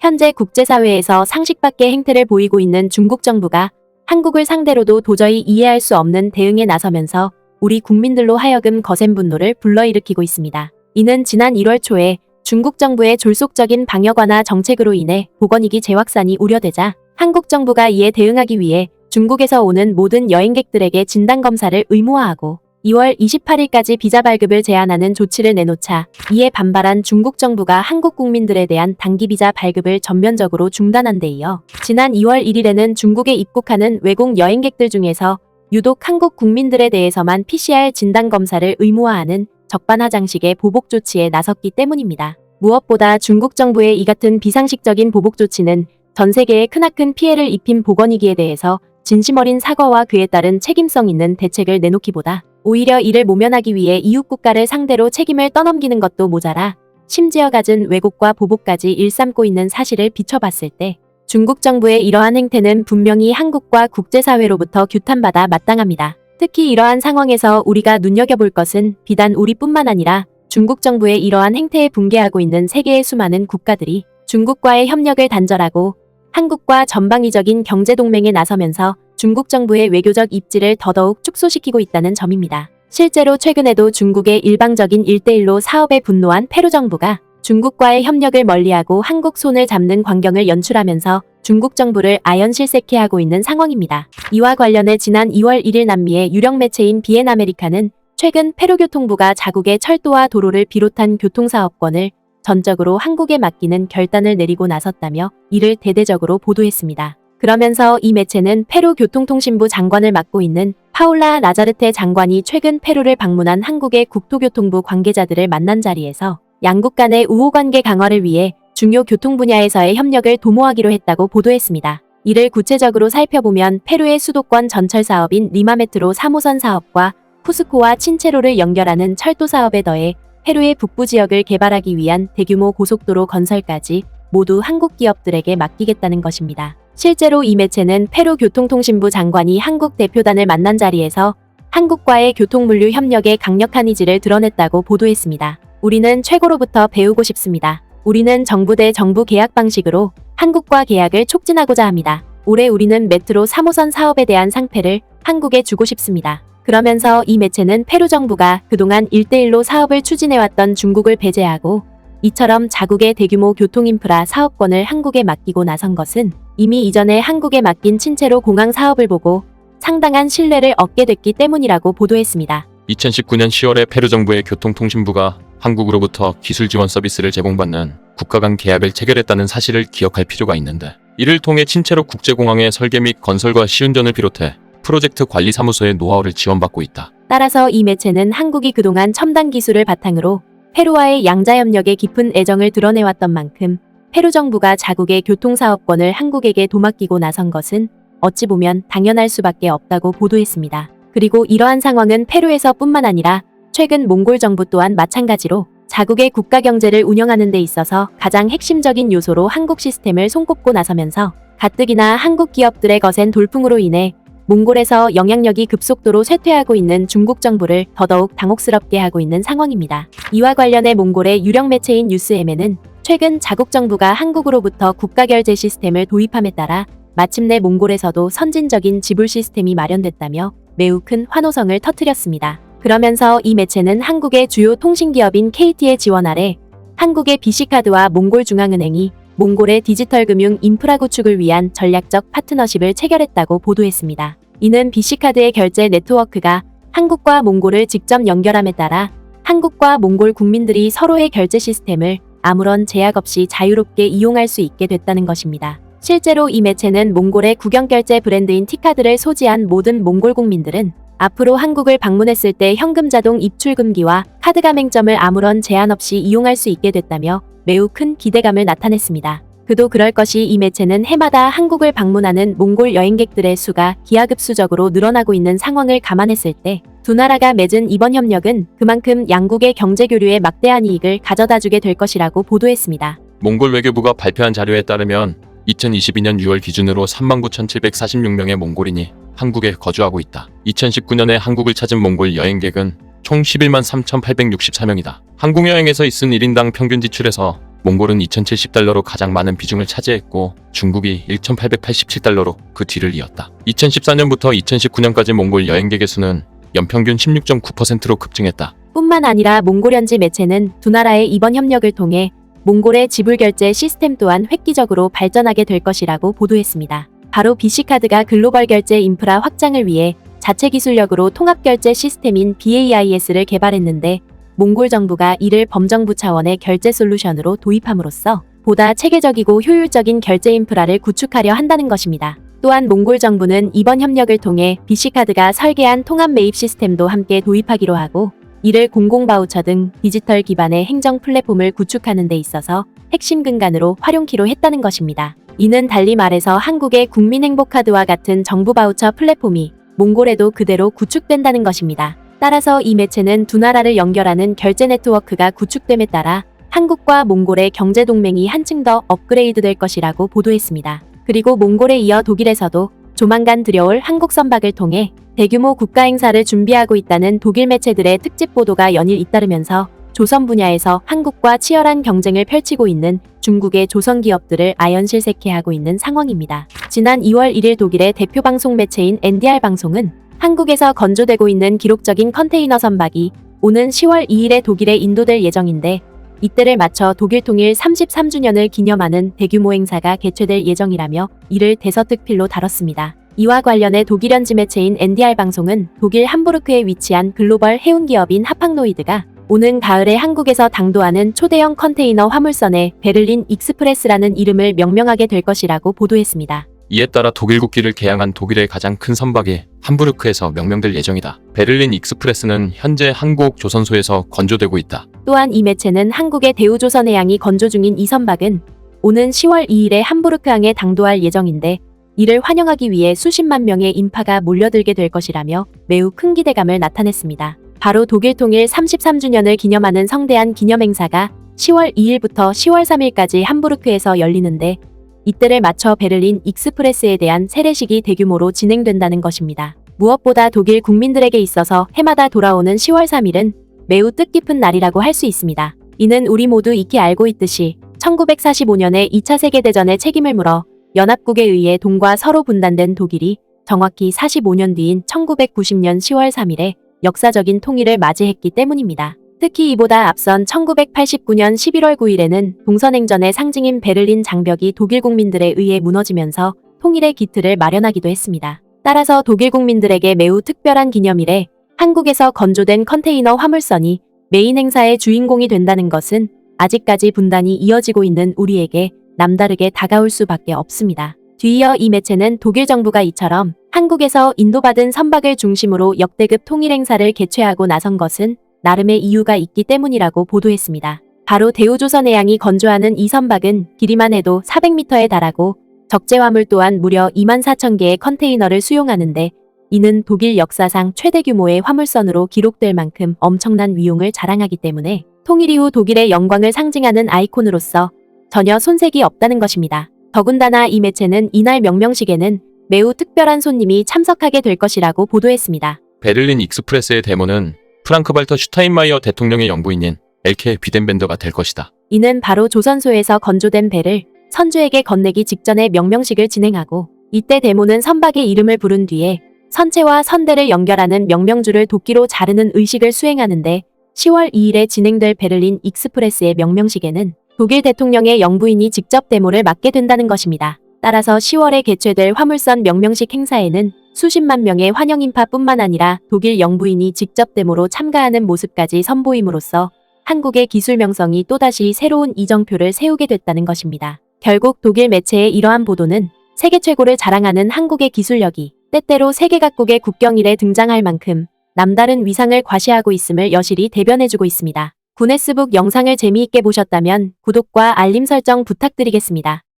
현재 국제사회에서 상식 밖의 행태를 보이고 있는 중국 정부가 한국을 상대로도 도저히 이해할 수 없는 대응에 나서면서 우리 국민들로 하여금 거센 분노를 불러일으키고 있습니다. 이는 지난 1월 초에 중국 정부의 졸속적인 방역 완화 정책으로 인해 보건위기 재확산이 우려되자 한국 정부가 이에 대응하기 위해 중국에서 오는 모든 여행객들에게 진단검사를 의무화하고 2월 28일까지 비자 발급을 제한하는 조치를 내놓자 이에 반발한 중국 정부가 한국 국민들에 대한 단기 비자 발급을 전면적으로 중단한 데 이어 지난 2월 1일에는 중국에 입국하는 외국 여행객들 중에서 유독 한국 국민들에 대해서만 PCR 진단검사를 의무화하는 적반하장식의 보복 조치에 나섰기 때문입니다. 무엇보다 중국 정부의 이 같은 비상식적인 보복 조치는 전 세계에 크나큰 피해를 입힌 보건위기에 대해서 진심 어린 사과와 그에 따른 책임성 있는 대책을 내놓기보다 오히려 이를 모면하기 위해 이웃 국가를 상대로 책임을 떠넘기는 것도 모자라 심지어 갖은 왜곡과 보복까지 일삼고 있는 사실을 비춰봤을 때 중국 정부의 이러한 행태는 분명히 한국과 국제사회로부터 규탄받아 마땅합니다. 특히 이러한 상황에서 우리가 눈여겨볼 것은 비단 우리뿐만 아니라 중국 정부의 이러한 행태에 붕괴하고 있는 세계의 수많은 국가들이 중국과의 협력을 단절하고 한국과 전방위적인 경제동맹에 나서면서 중국 정부의 외교적 입지를 더더욱 축소시키고 있다는 점입니다. 실제로 최근에도 중국의 일방적인 1대1로 사업에 분노한 페루 정부가 중국과의 협력을 멀리하고 한국 손을 잡는 광경을 연출하면서 중국 정부를 아연실색해 하고 있는 상황입니다. 이와 관련해 지난 2월 1일 남미의 유력 매체인 비엔 아메리카는 최근 페루 교통부가 자국의 철도와 도로를 비롯한 교통사업권을 전적으로 한국에 맡기는 결단을 내리고 나섰다며 이를 대대적으로 보도했습니다. 그러면서 이 매체는 페루 교통통신부 장관을 맡고 있는 파울라 라자르테 장관이 최근 페루를 방문한 한국의 국토교통부 관계자들을 만난 자리에서 양국 간의 우호관계 강화를 위해 중요 교통 분야에서의 협력을 도모하기로 했다고 보도했습니다. 이를 구체적으로 살펴보면 페루의 수도권 전철 사업인 리마메트로 3호선 사업과 쿠스코와 친체로를 연결하는 철도 사업에 더해 페루의 북부 지역을 개발하기 위한 대규모 고속도로 건설까지 모두 한국 기업들에게 맡기겠다는 것입니다. 실제로 이 매체는 페루 교통통신부 장관이 한국 대표단을 만난 자리에서 한국과의 교통물류 협력에 강력한 의지를 드러냈다고 보도했습니다. 우리는 최고로부터 배우고 싶습니다. 우리는 정부 대 정부 계약 방식으로 한국과 계약을 촉진하고자 합니다. 올해 우리는 메트로 3호선 사업에 대한 상패를 한국에 주고 싶습니다. 그러면서 이 매체는 페루 정부가 그동안 1대1로 사업을 추진해왔던 중국을 배제하고 이처럼 자국의 대규모 교통인프라 사업권을 한국에 맡기고 나선 것은 이미 이전에 한국에 맡긴 친체로 공항 사업을 보고 상당한 신뢰를 얻게 됐기 때문이라고 보도했습니다. 2019년 10월에 페루 정부의 교통통신부가 한국으로부터 기술 지원 서비스를 제공받는 국가 간 계약을 체결했다는 사실을 기억할 필요가 있는데, 이를 통해 친체로 국제공항의 설계 및 건설과 시운전을 비롯해 프로젝트 관리 사무소의 노하우를 지원받고 있다. 따라서 이 매체는 한국이 그동안 첨단 기술을 바탕으로 페루와의 양자협력에 깊은 애정을 드러내왔던 만큼 페루 정부가 자국의 교통사업권을 한국에게 도맡기고 나선 것은 어찌 보면 당연할 수밖에 없다고 보도했습니다. 그리고 이러한 상황은 페루에서 뿐만 아니라 최근 몽골 정부 또한 마찬가지로 자국의 국가 경제를 운영하는 데 있어서 가장 핵심적인 요소로 한국 시스템을 손꼽고 나서면서 가뜩이나 한국 기업들의 거센 돌풍으로 인해 몽골에서 영향력이 급속도로 쇠퇴하고 있는 중국 정부를 더더욱 당혹스럽게 하고 있는 상황입니다. 이와 관련해 몽골의 유력 매체인 뉴스엠에는 최근 자국 정부가 한국으로부터 국가결제 시스템을 도입함에 따라 마침내 몽골에서도 선진적인 지불 시스템이 마련됐다며 매우 큰 환호성을 터뜨렸습니다. 그러면서 이 매체는 한국의 주요 통신기업인 KT의 지원 아래 한국의 BC카드와 몽골 중앙은행이 몽골의 디지털 금융 인프라 구축을 위한 전략적 파트너십을 체결했다고 보도했습니다. 이는 BC카드의 결제 네트워크가 한국과 몽골을 직접 연결함에 따라 한국과 몽골 국민들이 서로의 결제 시스템을 아무런 제약 없이 자유롭게 이용할 수 있게 됐다는 것입니다. 실제로 이 매체는 몽골의 국영결제 브랜드인 T카드를 소지한 모든 몽골 국민들은 앞으로 한국을 방문했을 때 현금 자동 입출 금기와 카드 가맹점을 아무런 제한 없이 이용할 수 있게 됐다며 매우 큰 기대감을 나타냈습니다. 그도 그럴 것이 이 매체는 해마다 한국을 방문하는 몽골 여행객들의 수가 기하급수적으로 늘어나고 있는 상황을 감안했을 때 두 나라가 맺은 이번 협력은 그만큼 양국의 경제교류에 막대한 이익을 가져다주게 될 것이라고 보도했습니다. 몽골 외교부가 발표한 자료에 따르면 2022년 6월 기준으로 39,746명의 몽골인이 한국에 거주하고 있다. 2019년에 한국을 찾은 몽골 여행객은 총 11만 3,864명이다. 한국 여행에서 있은 1인당 평균 지출에서 몽골은 2070달러로 가장 많은 비중을 차지했고 중국이 1887달러로 그 뒤를 이었다. 2014년부터 2019년까지 몽골 여행객의 수는 연평균 16.9%로 급증했다. 뿐만 아니라 몽골 현지 매체는 두 나라의 이번 협력을 통해 몽골의 지불 결제 시스템 또한 획기적으로 발전하게 될 것이라고 보도했습니다. 바로 BC카드가 글로벌 결제 인프라 확장을 위해 자체 기술력으로 통합 결제 시스템인 BAIS를 개발했는데 몽골 정부가 이를 범정부 차원의 결제 솔루션으로 도입함으로써 보다 체계적이고 효율적인 결제 인프라를 구축하려 한다는 것입니다. 또한 몽골 정부는 이번 협력을 통해 BC카드가 설계한 통합 매입 시스템도 함께 도입하기로 하고 이를 공공바우처 등 디지털 기반의 행정 플랫폼을 구축하는 데 있어서 핵심 근간으로 활용키로 했다는 것입니다. 이는 달리 말해서 한국의 국민행복카드와 같은 정부 바우처 플랫폼이 몽골에도 그대로 구축된다는 것입니다. 따라서 이 매체는 두 나라를 연결하는 결제 네트워크가 구축됨에 따라 한국과 몽골의 경제 동맹이 한층 더 업그레이드 될 것이라고 보도했습니다. 그리고 몽골에 이어 독일에서도 조만간 들여올 한국 선박을 통해 대규모 국가 행사를 준비하고 있다는 독일 매체들의 특집 보도가 연일 잇따르면서 조선 분야에서 한국과 치열한 경쟁을 펼치고 있는 중국의 조선 기업들을 아연실색해하고 있는 상황입니다. 지난 2월 1일 독일의 대표 방송 매체인 NDR 방송은 한국에서 건조되고 있는 기록적인 컨테이너 선박이 오는 10월 2일에 독일에 인도될 예정인데 이때를 맞춰 독일 통일 33주년을 기념하는 대규모 행사가 개최될 예정이라며 이를 대서특필로 다뤘습니다. 이와 관련해 독일 현지 매체인 NDR 방송은 독일 함부르크에 위치한 글로벌 해운 기업인 하팍노이드가 오는 가을에 한국에서 당도하는 초대형 컨테이너 화물선에 베를린 익스프레스라는 이름을 명명하게 될 것이라고 보도했습니다. 이에 따라 독일 국기를 개양한 독일의 가장 큰 선박이 함부르크에서 명명될 예정이다. 베를린 익스프레스는 현재 한국 조선소에서 건조되고 있다. 또한 이 매체는 한국의 대우조선해양이 건조 중인 이 선박은 오는 10월 2일에 함부르크항에 당도할 예정인데 이를 환영하기 위해 수십만 명의 인파가 몰려들게 될 것이라며 매우 큰 기대감을 나타냈습니다. 바로 독일 통일 33주년을 기념하는 성대한 기념행사가 10월 2일부터 10월 3일까지 함부르크에서 열리는데 이때를 맞춰 베를린 익스프레스에 대한 세례식이 대규모로 진행된다는 것입니다. 무엇보다 독일 국민들에게 있어서 해마다 돌아오는 10월 3일은 매우 뜻깊은 날이라고 할 수 있습니다. 이는 우리 모두 익히 알고 있듯이 1945년에 2차 세계대전의 책임을 물어 연합국에 의해 동과 서로 분단된 독일이 정확히 45년 뒤인 1990년 10월 3일에 역사적인 통일을 맞이했기 때문입니다. 특히 이보다 앞선 1989년 11월 9일에는 동서냉전의 상징인 베를린 장벽이 독일 국민들에 의해 무너지면서 통일의 기틀을 마련하기도 했습니다. 따라서 독일 국민들에게 매우 특별한 기념일에 한국에서 건조된 컨테이너 화물선이 메인 행사의 주인공이 된다는 것은 아직까지 분단이 이어지고 있는 우리에게 남다르게 다가올 수밖에 없습니다. 뒤이어 이 매체는 독일 정부가 이처럼 한국에서 인도받은 선박을 중심으로 역대급 통일 행사를 개최하고 나선 것은 나름의 이유가 있기 때문이라고 보도했습니다. 바로 대우조선해양이 건조하는 이 선박은 길이만 해도 400m에 달하고 적재화물 또한 무려 24,000개의 컨테이너를 수용하는데 이는 독일 역사상 최대 규모의 화물선으로 기록될 만큼 엄청난 위용을 자랑하기 때문에 통일 이후 독일의 영광을 상징하는 아이콘으로서 전혀 손색이 없다는 것입니다. 더군다나 이 매체는 이날 명명식에는 매우 특별한 손님이 참석하게 될 것이라고 보도했습니다. 베를린 익스프레스의 데모는 프랑크 발터 슈타인마이어 대통령의 영부인인 엘케 비덴벤더가 될 것이다. 이는 바로 조선소에서 건조된 배를 선주에게 건네기 직전에 명명식을 진행하고 이때 데모는 선박의 이름을 부른 뒤에 선체와 선대를 연결하는 명명줄을 도끼로 자르는 의식을 수행하는데 10월 2일에 진행될 베를린 익스프레스의 명명식에는 독일 대통령의 영부인이 직접 데모를 맡게 된다는 것입니다. 따라서 10월에 개최될 화물선 명명식 행사에는 수십만 명의 환영 인파뿐만 아니라 독일 영부인이 직접 데모로 참가하는 모습까지 선보임으로써 한국의 기술 명성이 또다시 새로운 이정표를 세우게 됐다는 것입니다. 결국 독일 매체의 이러한 보도는 세계 최고를 자랑하는 한국의 기술력이 때때로 세계 각국의 국경일에 등장할 만큼 남다른 위상을 과시하고 있음을 여실히 대변해주고 있습니다. 구네스북 영상을 재미있게 보셨다면 구독과 알림 설정 부탁드리겠습니다.